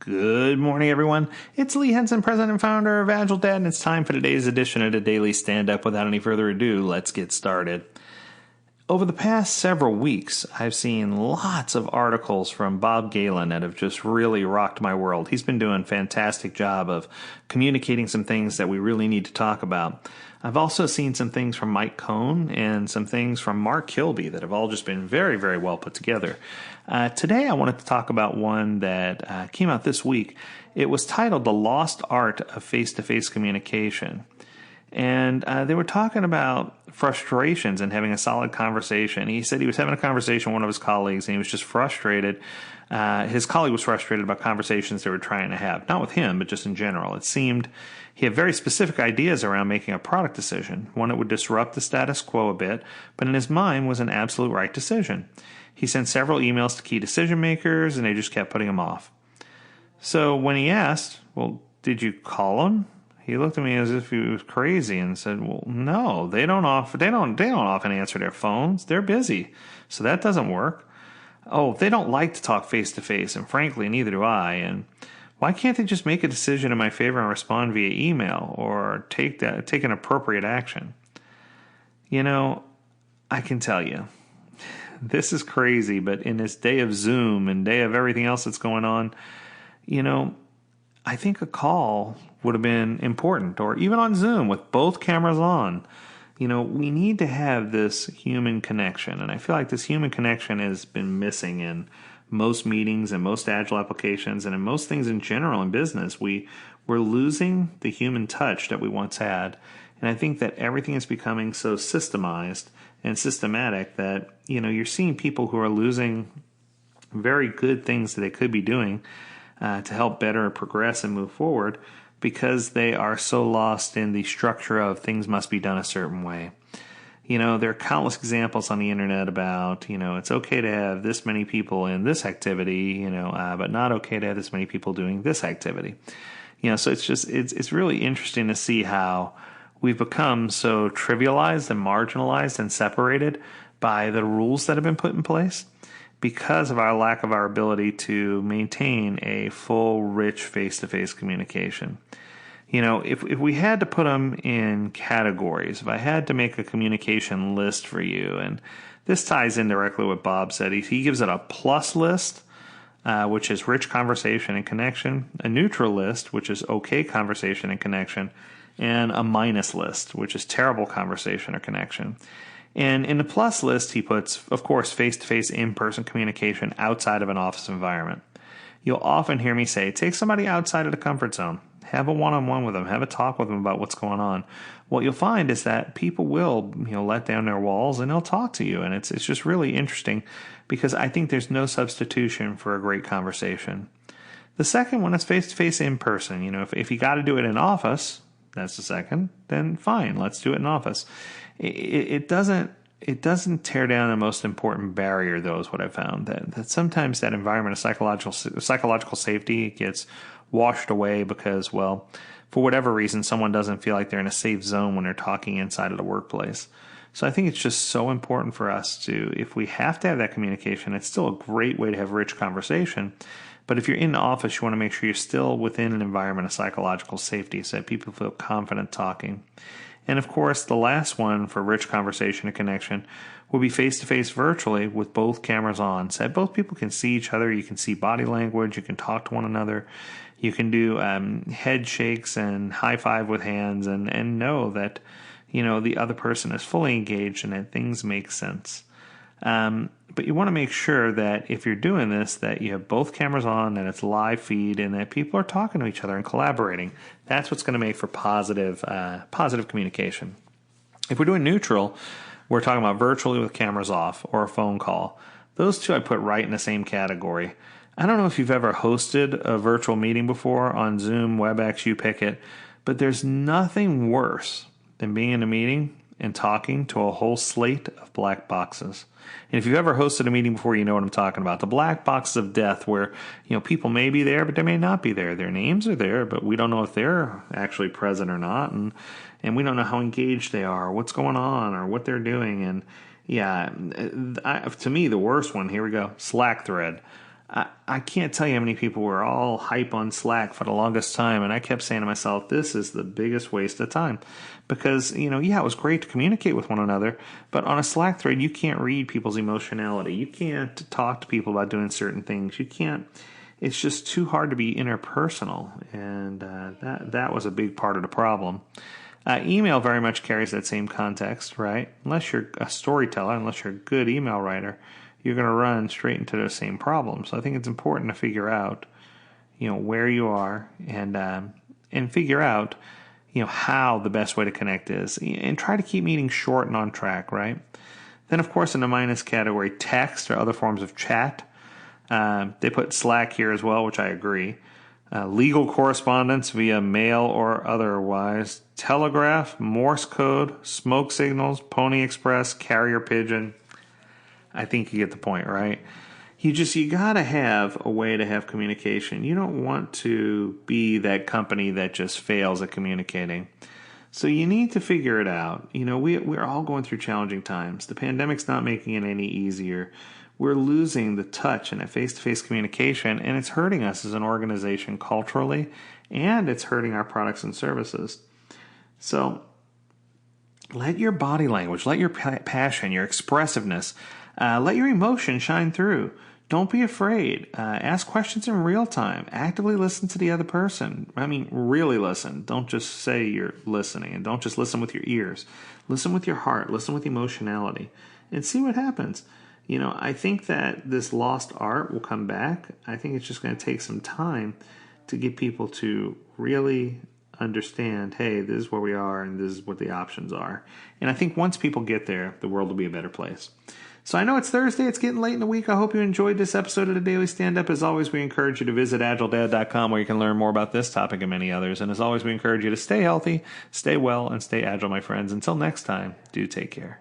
Good morning, everyone. It's Lee Henson, president and founder of AgileDad, and it's time for today's edition of the Daily Stand-Up. Without any further ado, let's get started. Over the past several weeks, I've seen lots of articles from Bob Galen that have just really rocked my world. He's been doing a fantastic job of communicating some things that we really need to talk about. I've also seen some things from Mike Cohn and some things from Mark Kilby that have all just been very, very well put together. Today I wanted to talk about one that came out this week. It was titled The Lost Art of Face-to-Face Communication. And they were talking about frustrations and having a solid conversation. He said he was having a conversation with one of his colleagues, and he was just frustrated. His colleague was frustrated about conversations they were trying to have. Not with him, but just in general. It seemed he had very specific ideas around making a product decision, one that would disrupt the status quo a bit, but in his mind was an absolute right decision. He sent several emails to key decision makers, and they just kept putting him off. So when he asked, well, did you call him? He looked at me as if he was crazy and said, well, no, they don't often answer their phones. They're busy. So that doesn't work. Oh, they don't like to talk face to face, and frankly, neither do I. And why can't they just make a decision in my favor and respond via email or take an appropriate action? You know, I can tell you, this is crazy, but in this day of Zoom and day of everything else that's going on, you know, I think a call would have been important, or even on Zoom with both cameras on. You know, we need to have this human connection, and I feel like this human connection has been missing in most meetings and most Agile applications and in most things in general in business. We're losing the human touch that we once had, and I think that everything is becoming so systemized and systematic that, you know, you're seeing people who are losing very good things that they could be doing to help better progress and move forward because they are so lost in the structure of things must be done a certain way. You know, there are countless examples on the internet about, you know, it's okay to have this many people in this activity, you know, but not okay to have this many people doing this activity. You know, so it's really interesting to see how we've become so trivialized and marginalized and separated by the rules that have been put in place because of our lack of our ability to maintain a full, rich face-to-face communication. You know, if we had to put them in categories, if I had to make a communication list for you, and this ties in directly with what Bob said, he gives it a plus list, which is rich conversation and connection, a neutral list, which is okay conversation and connection, and a minus list, which is terrible conversation or connection. And in the plus list, he puts, of course, face-to-face in-person communication outside of an office environment. You'll often hear me say, take somebody outside of the comfort zone. Have a one-on-one with them. Have a talk with them about what's going on. What you'll find is that people will, you know, let down their walls and they'll talk to you. And it's just really interesting because I think there's no substitution for a great conversation. The second one is face-to-face in-person. You know, if you got to do it in office, that's the second, then fine, let's do it in office. It doesn't tear down the most important barrier, though, is what I found. That sometimes that environment of psychological safety gets washed away because, well, for whatever reason, someone doesn't feel like they're in a safe zone when they're talking inside of the workplace. So I think it's just so important for us to, if we have to have that communication, it's still a great way to have rich conversation. But if you're in the office, you want to make sure you're still within an environment of psychological safety so that people feel confident talking. And of course, the last one for rich conversation and connection will be face-to-face virtually with both cameras on. So that both people can see each other. You can see body language. You can talk to one another. You can do head shakes and high five with hands and know that, you know, the other person is fully engaged and that things make sense. But you want to make sure that if you're doing this, that you have both cameras on, that it's live feed, and that people are talking to each other and collaborating. That's what's going to make for positive communication. If we're doing neutral, we're talking about virtually with cameras off or a phone call. Those two I put right in the same category. I don't know if you've ever hosted a virtual meeting before on Zoom, WebEx, you pick it, but there's nothing worse than being in a meeting and talking to a whole slate of black boxes. And if you've ever hosted a meeting before, you know what I'm talking about. The black boxes of death where, you know, people may be there, but they may not be there. Their names are there, but we don't know if they're actually present or not. And we don't know how engaged they are, or what's going on, or what they're doing. And yeah, to me, the worst one, here we go, Slack thread. I can't tell you how many people were all hype on Slack for the longest time, and I kept saying to myself, this is the biggest waste of time. Because, yeah, it was great to communicate with one another, but on a Slack thread, you can't read people's emotionality. You can't talk to people about doing certain things. You can't, it's just too hard to be interpersonal, and that was a big part of the problem. Email very much carries that same context, right? Unless you're a storyteller, unless you're a good email writer, you're going to run straight into those same problems. So I think it's important to figure out, where you are and figure out, how the best way to connect is, and try to keep meetings short and on track, right? Then, of course, in the minus category, text or other forms of chat. They put Slack here as well, which I agree. Legal correspondence via mail or otherwise. Telegraph, Morse code, smoke signals, Pony Express, carrier pigeon. I think you get the point, right? You got to have a way to have communication. You don't want to be that company that just fails at communicating. So you need to figure it out. We're all going through challenging times. The pandemic's not making it any easier. We're losing the touch and that face-to-face communication, and it's hurting us as an organization culturally, and it's hurting our products and services. So let your body language, let your passion, your expressiveness, let your emotion shine through. Don't be afraid. Ask questions in real time. Actively listen to the other person. Really listen. Don't just say you're listening, and don't just listen with your ears. Listen with your heart. Listen with emotionality, and see what happens. I think that this lost art will come back. I think it's just going to take some time to get people to really understand, hey, this is where we are and this is what the options are. And I think once people get there, the world will be a better place. So I know it's Thursday. It's getting late in the week. I hope you enjoyed this episode of the Daily Stand-Up. As always, we encourage you to visit AgileDad.com where you can learn more about this topic and many others. And as always, we encourage you to stay healthy, stay well, and stay agile, my friends. Until next time, do take care.